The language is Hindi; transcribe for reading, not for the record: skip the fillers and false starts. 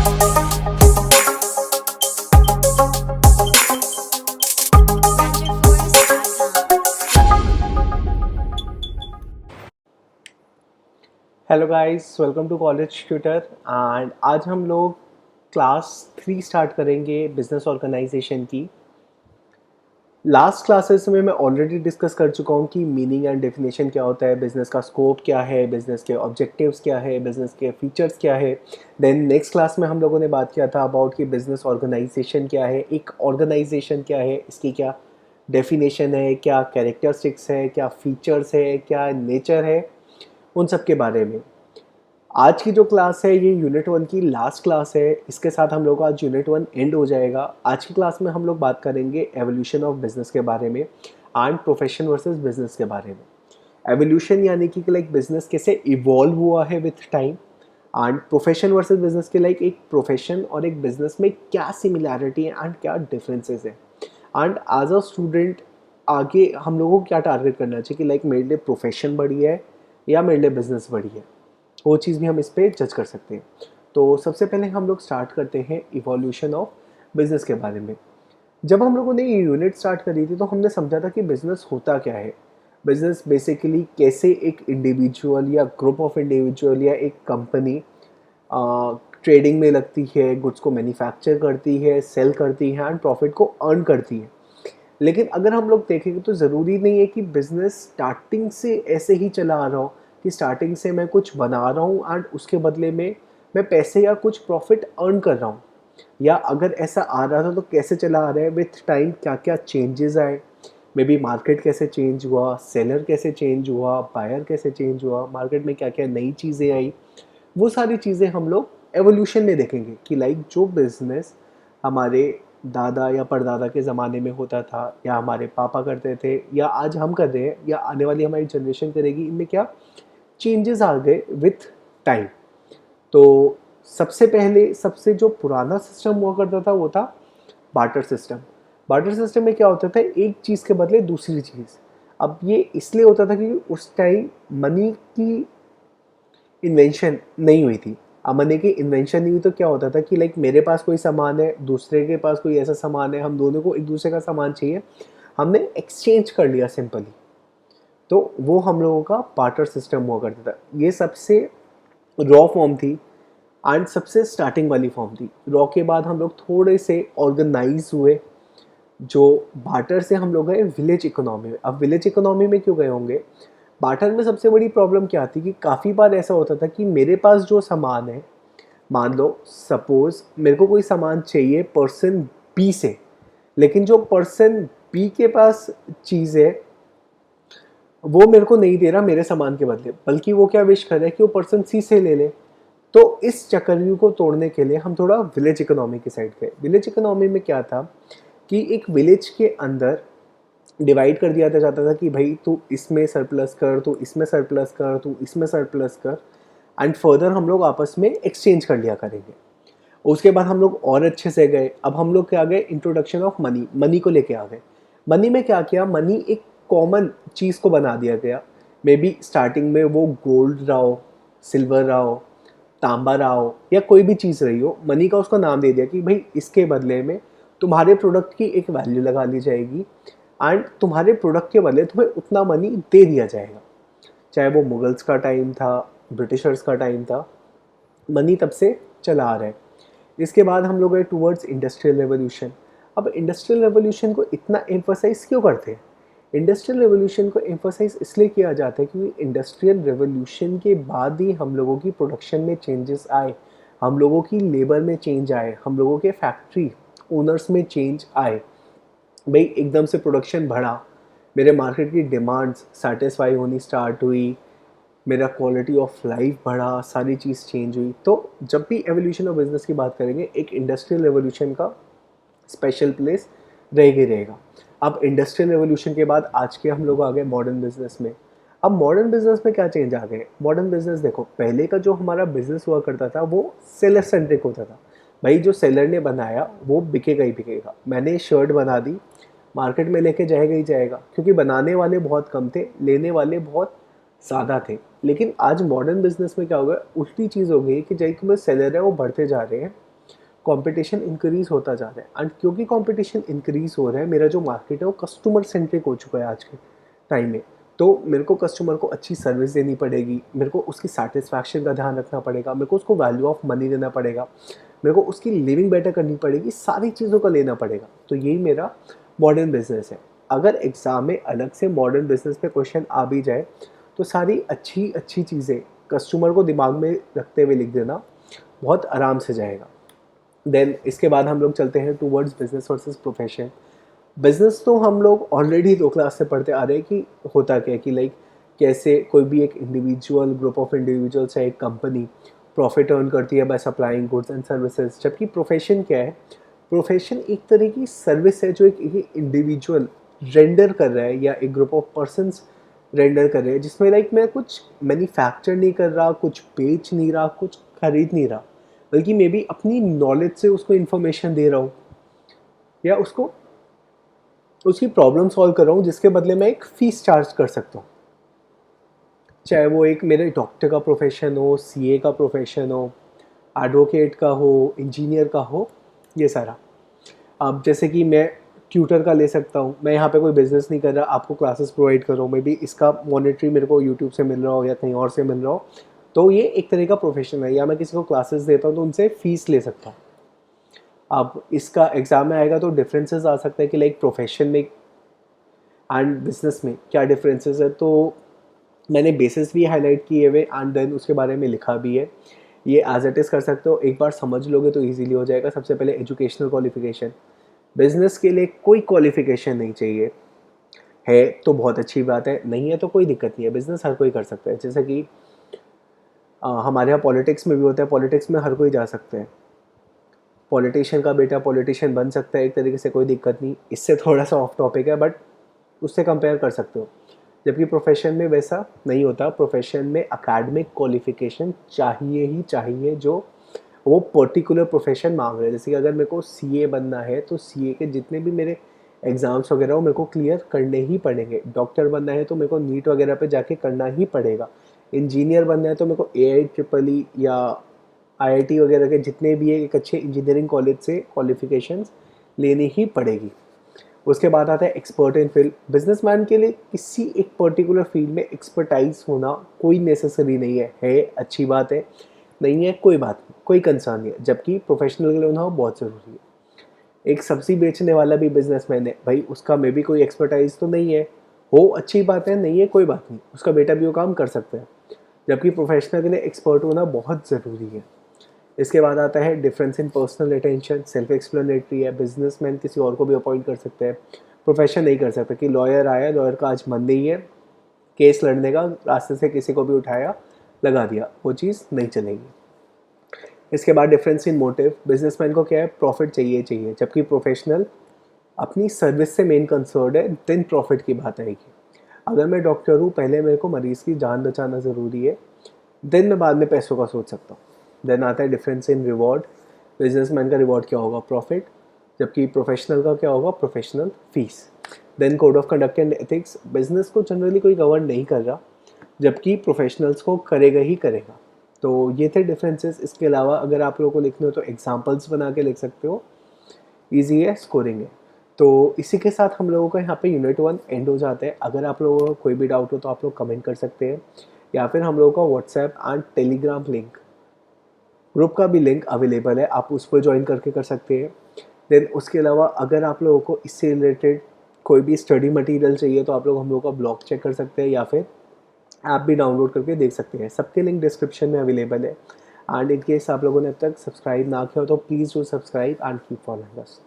Hello guys, welcome to college tutor. And आज हम लोग क्लास 3 स्टार्ट करेंगे बिजनेस ऑर्गेनाइजेशन की। लास्ट क्लासेस में मैं ऑलरेडी डिस्कस कर चुका हूँ कि मीनिंग एंड डेफिनेशन क्या होता है, बिजनेस का स्कोप क्या है, बिजनेस के ऑब्जेक्टिव्स क्या है, बिजनेस के फीचर्स क्या है। देन नेक्स्ट क्लास में हम लोगों ने बात किया था अबाउट कि बिजनेस ऑर्गेनाइजेशन क्या है, एक ऑर्गेनाइजेशन क्या है, इसकी क्या डेफिनेशन है, क्या कैरेक्टरिस्टिक्स है, क्या फीचर्स है, क्या नेचर है, उन सब के बारे में। आज की जो क्लास है ये यूनिट 1 की लास्ट क्लास है। इसके साथ हम लोग का आज यूनिट 1 एंड हो जाएगा। आज की क्लास में हम लोग बात करेंगे एवोल्यूशन ऑफ बिजनेस के बारे में एंड प्रोफेशन वर्सेस बिजनेस के बारे में। एवोल्यूशन यानी कि लाइक बिजनेस कैसे इवॉल्व हुआ है with time, and profession versus business के लाइक एक प्रोफेशन और एक बिजनेस में क्या सिमिलैरिटी है एंड क्या डिफरेंसेस है। एंड एज अ स्टूडेंट आगे हम लोगों को क्या टारगेट करना चाहिए कि लाइक मेरे लिए प्रोफेशन बढ़िया है या मेरे लिए बिजनेस बढ़िया है, वो चीज़ भी हम इस पर जज कर सकते हैं। तो सबसे पहले हम लोग स्टार्ट करते हैं इवोल्यूशन ऑफ बिजनेस के बारे में। जब हम लोगों ने ये यूनिट स्टार्ट करी थी तो हमने समझा था कि बिजनेस होता क्या है। बिजनेस बेसिकली कैसे एक इंडिविजुअल या ग्रुप ऑफ इंडिविजुअल या एक कंपनी ट्रेडिंग में लगती है, गुड्स को मैन्युफैक्चर करती है, सेल करती है एंड प्रॉफिट को अर्न करती है। लेकिन अगर हम लोग देखेंगे तो ज़रूरी नहीं है कि बिजनेस स्टार्टिंग से ऐसे ही चला आ रहा हो कि स्टार्टिंग से मैं कुछ बना रहा हूँ एंड उसके बदले में मैं पैसे या कुछ प्रॉफिट अर्न कर रहा हूँ। या अगर ऐसा आ रहा था तो कैसे चला आ रहा है, विथ टाइम क्या क्या चेंजेस आए, मे बी मार्केट कैसे चेंज हुआ, सेलर कैसे चेंज हुआ, बायर कैसे चेंज हुआ, मार्केट में क्या क्या नई चीज़ें आई। वो सारी चीज़ें हम लोग एवोल्यूशन में देखेंगे कि लाइक जो बिजनेस हमारे दादा या परदादा के ज़माने में होता था या हमारे पापा करते थे या आज हम कर रहे हैं या आने वाली हमारी जनरेशन करेगी, इनमें क्या चेंजेस आ गए विथ टाइम। तो सबसे पहले सबसे जो पुराना सिस्टम हुआ करता था वो था बार्टर सिस्टम। बार्टर सिस्टम में क्या होता था, एक चीज़ के बदले दूसरी चीज़। अब ये इसलिए होता था कि उस टाइम मनी की इन्वेंशन नहीं हुई थी। अब मनी की इन्वेंशन नहीं हुई तो क्या होता था कि लाइक मेरे पास कोई सामान है, दूसरे के पास कोई ऐसा सामान है, हम दोनों को एक दूसरे का सामान चाहिए, हमने एक्सचेंज कर लिया सिंपली। तो वो हम लोगों का बार्टर सिस्टम हुआ करता था। ये सबसे रॉ फॉर्म थी एंड सबसे स्टार्टिंग वाली फॉर्म थी। रॉ के बाद हम लोग थोड़े से ऑर्गेनाइज हुए, जो बार्टर से हम लोग गए विलेज इकोनॉमी में। अब विलेज इकोनॉमी में क्यों गए होंगे, बार्टर में सबसे बड़ी प्रॉब्लम क्या थी कि काफ़ी बार ऐसा होता था कि मेरे पास जो सामान है, मान लो सपोज मेरे को कोई सामान चाहिए पर्सन बी से, लेकिन जो पर्सन बी के पास चीज़ है वो मेरे को नहीं दे रहा मेरे सामान के बदले, बल्कि वो क्या विश कर रहा है कि वो पर्सन सी से ले ले। तो इस चक्रव्यूह को तोड़ने के लिए हम थोड़ा विलेज इकोनॉमी की साइड गए। विलेज इकोनॉमी में क्या था कि एक विलेज के अंदर डिवाइड कर दिया जाता था कि भाई तू इसमें सरप्लस कर, तू इसमें सरप्लस कर, तू इसमें सरप्लस कर, एंड फर्दर हम लोग आपस में एक्सचेंज कर लिया करेंगे। उसके बाद हम लोग और अच्छे से गए। अब हम लोग क्या गए, इंट्रोडक्शन ऑफ मनी, मनी को लेके आ गए। मनी में क्या किया, मनी एक कॉमन चीज़ को बना दिया गया। मे बी स्टार्टिंग में वो गोल्ड रहा हो, सिल्वर रहा हो, तांबा रहा हो या कोई भी चीज़ रही हो, मनी का उसको नाम दे दिया कि भाई इसके बदले में तुम्हारे प्रोडक्ट की एक वैल्यू लगा ली जाएगी एंड तुम्हारे प्रोडक्ट के बदले तुम्हें उतना मनी दे दिया जाएगा। चाहे वो मुगल्स का टाइम था, ब्रिटिशर्स का टाइम था, मनी तब से चला आ रहा है। इसके बाद हम लोग गए टूवर्ड्स इंडस्ट्रियल रेवोल्यूशन। अब इंडस्ट्रियल रेवोल्यूशन को इतना एम्फोसाइज क्यों करते हैं, इंडस्ट्रियल रेवोल्यूशन को एम्फोसाइज इसलिए किया जाता है क्योंकि इंडस्ट्रियल रेवोल्यूशन के बाद ही हम लोगों की प्रोडक्शन में चेंजेस आए, हम लोगों की लेबर में चेंज आए, हम लोगों के फैक्ट्री ओनर्स में चेंज आए। भाई एकदम से प्रोडक्शन बढ़ा, मेरे मार्केट की डिमांड्स सेटिस्फाई होनी स्टार्ट हुई, मेरा क्वालिटी ऑफ लाइफ बढ़ा, सारी चीज़ चेंज हुई। तो जब भी एवोल्यूशन ऑफ बिजनेस की बात करेंगे, एक इंडस्ट्रियल रेवोल्यूशन का स्पेशल प्लेस रहेगा ही रहेगा। अब इंडस्ट्रियल रेवोल्यूशन के बाद आज के हम लोग आ गए मॉडर्न बिजनेस में। अब मॉडर्न बिजनेस में क्या चेंज आ गए, मॉडर्न बिजनेस देखो, पहले का जो हमारा बिजनेस हुआ करता था वो सेलर सेंट्रिक होता था। भाई जो सेलर ने बनाया वो बिकेगा ही बिकेगा। मैंने शर्ट बना दी, मार्केट में लेके जाएगा ही जाएगा, क्योंकि बनाने वाले बहुत कम थे, लेने वाले बहुत ज़्यादा थे। लेकिन आज मॉडर्न बिजनेस में क्या हो गया, उल्टी चीज़ हो गई कि जो में सेलर है वो बढ़ते जा रहे हैं कंपटीशन इंक्रीज़ होता जा रहा है एंड क्योंकि कंपटीशन इंक्रीज़ हो रहा है, मेरा जो मार्केट है वो कस्टमर सेंट्रिक हो चुका है आज के टाइम में। तो मेरे को कस्टमर को अच्छी सर्विस देनी पड़ेगी, मेरे को उसकी सैटिस्फैक्शन का ध्यान रखना पड़ेगा, मेरे को उसको वैल्यू ऑफ मनी देना पड़ेगा, मेरे को उसकी लिविंग बेटर करनी पड़ेगी, सारी चीज़ों का लेना पड़ेगा। तो यही मेरा मॉडर्न बिजनेस है। अगर एग्ज़ाम में अलग से मॉडर्न बिजनेस पे क्वेश्चन आ भी जाए तो सारी अच्छी अच्छी चीज़ें कस्टमर को दिमाग में रखते हुए लिख देना बहुत आराम से जाएगा। देन इसके बाद हम लोग चलते हैं towards business versus profession. Business तो हम लोग ऑलरेडी 2 क्लास से पढ़ते आ रहे हैं कि होता क्या है कि लाइक कैसे कोई भी एक इंडिविजुअल, ग्रुप ऑफ इंडिविजुअल्स या एक कंपनी प्रॉफिट अर्न करती है by supplying goods and services. जबकि प्रोफेशन क्या है? प्रोफेशन एक तरह की सर्विस है जो एक इंडिविजुअल रेंडर कर रहा है या एक ग्रुप ऑफ पर्सनस रेंडर कर रहे हैं, जिसमें लाइक मैं कुछ मैन्युफैक्चर नहीं कर रहा, कुछ बेच नहीं रहा, कुछ खरीद नहीं रहा, बल्कि मे बी अपनी नॉलेज से उसको इन्फॉर्मेशन दे रहा हूँ या उसको उसकी प्रॉब्लम सॉल्व कर रहा हूँ, जिसके बदले मैं एक फ़ीस चार्ज कर सकता हूँ। चाहे वो एक मेरे डॉक्टर का प्रोफेशन हो, सीए का प्रोफेशन हो, एडवोकेट का हो, इंजीनियर का हो, ये सारा। अब जैसे कि मैं ट्यूटर का ले सकता हूँ, मैं यहाँ पे कोई बिज़नेस नहीं कर रहा, आपको क्लासेस प्रोवाइड कर रहा हूँ, मे बी इसका मॉनेटरी मेरे को यूट्यूब से मिल रहा हो या कहीं और से मिल रहा हो, तो ये एक तरह का प्रोफेशन है। या मैं किसी को क्लासेस देता हूँ तो उनसे फ़ीस ले सकता हूँ। अब इसका एग्ज़ाम में आएगा तो डिफरेंसेस आ सकता है कि लाइक प्रोफेशन में एंड बिजनेस में क्या डिफरेंसेस है। तो मैंने बेसिस भी हाईलाइट किए हुए एंड देन उसके बारे में लिखा भी है। ये एज इट इज़ कर सकते हो, एक बार समझ लोगे तो इजीली हो जाएगा। सबसे पहले एजुकेशनल क्वालिफिकेशन। बिजनेस के लिए कोई क्वालिफिकेशन नहीं चाहिए, है तो बहुत अच्छी बात है, नहीं है तो कोई दिक्कत नहीं है, बिजनेस हर कोई कर सकता है। जैसे कि हमारे यहाँ पॉलिटिक्स में भी होता है, पॉलिटिक्स में हर कोई जा सकता है, पॉलिटिशियन का बेटा पॉलिटिशियन बन सकता है एक तरीके से, कोई दिक्कत नहीं। इससे थोड़ा सा ऑफ टॉपिक है बट उससे कंपेयर कर सकते हो। जबकि प्रोफेशन में वैसा नहीं होता, प्रोफेशन में एकेडमिक क्वालिफिकेशन चाहिए ही चाहिए जो वो पर्टिकुलर प्रोफेशन मांग रहे हैं। जैसे कि अगर मेरे को सीए बनना है तो सीए के जितने भी मेरे एग्ज़ाम्स वगैरह वो मेरे को क्लियर करने ही पड़ेंगे। डॉक्टर बनना है तो मेरे को नीट वगैरह पे जाके करना ही पड़ेगा। इंजीनियर बनना है तो मेरे को AIEEE या IIT वगैरह के जितने भी है एक अच्छे इंजीनियरिंग कॉलेज से क्वालिफिकेशंस लेनी ही पड़ेगी। उसके बाद आता है एक्सपर्ट इन फील्ड। बिजनेसमैन के लिए किसी एक पर्टिकुलर फील्ड में एक्सपर्टाइज होना कोई नेसेसरी नहीं है अच्छी बात है, नहीं है कोई बात नहीं, कोई कंसर्न नहीं है। जबकि प्रोफेशनल के लिए होना बहुत ज़रूरी है। एक सब्जी बेचने वाला भी बिजनेसमैन है भाई, उसका मे भी कोई एक्सपर्टाइज तो नहीं है, हो अच्छी बात है, नहीं है कोई बात नहीं, उसका बेटा भी वो काम कर सकता है। जबकि प्रोफेशनल के लिए एक्सपर्ट होना बहुत ज़रूरी है। इसके बाद आता है डिफरेंस इन पर्सनल अटेंशन। सेल्फ एक्सप्लेनेटरी है, बिजनेसमैन किसी और को भी अपॉइंट कर सकते हैं, प्रोफेशन नहीं कर सकता कि लॉयर आया, लॉयर का आज मन नहीं है केस लड़ने का, रास्ते से किसी को भी उठाया लगा दिया, वो चीज़ नहीं चलेगी। इसके बाद डिफरेंस इन मोटिव। बिजनेसमैन को क्या है, प्रॉफिट चाहिए चाहिए, जबकि प्रोफेशनल अपनी सर्विस से मेन कंसर्न है, देन प्रॉफिट की बात आएगी। अगर मैं डॉक्टर हूँ, पहले मेरे को मरीज़ की जान बचाना ज़रूरी है, देन मैं बाद में पैसों का सोच सकता हूँ। देन आता है डिफरेंस इन रिवॉर्ड। बिजनेसमैन का रिवॉर्ड क्या होगा, प्रॉफिट, जबकि प्रोफेशनल का क्या होगा, professional fees. Then code of conduct and ethics. Business को जनरली कोई गवर्न नहीं कर रहा, जबकि प्रोफेशनल्स को करेगा ही करेगा। तो ये थे डिफरेंसेस। इसके अलावा अगर आप लोगों को लिखने हो तो एग्जाम्पल्स बना के लिख सकते हो, ईजी है, स्कोरिंग है। तो इसी के साथ हम लोगों का यहाँ पे यूनिट 1 एंड हो जाता है। अगर आप लोगों को कोई भी डाउट हो तो आप लोग कमेंट कर सकते हैं, या फिर हम लोगों का WhatsApp and Telegram link, group का भी लिंक अवेलेबल है, आप उस पर ज्वाइन करके कर सकते हैं। देन उसके अलावा अगर आप लोगों को इससे रिलेटेड कोई भी स्टडी मटेरियल चाहिए तो आप लोग हम लोग का ब्लॉग चेक कर सकते हैं, या फिर ऐप भी डाउनलोड करके देख सकते हैं। सबके लिंक डिस्क्रिप्शन में अवेलेबल है। एंड इन केस आप लोगों ने अब तक सब्सक्राइब ना किया हो तो please do subscribe and keep following us.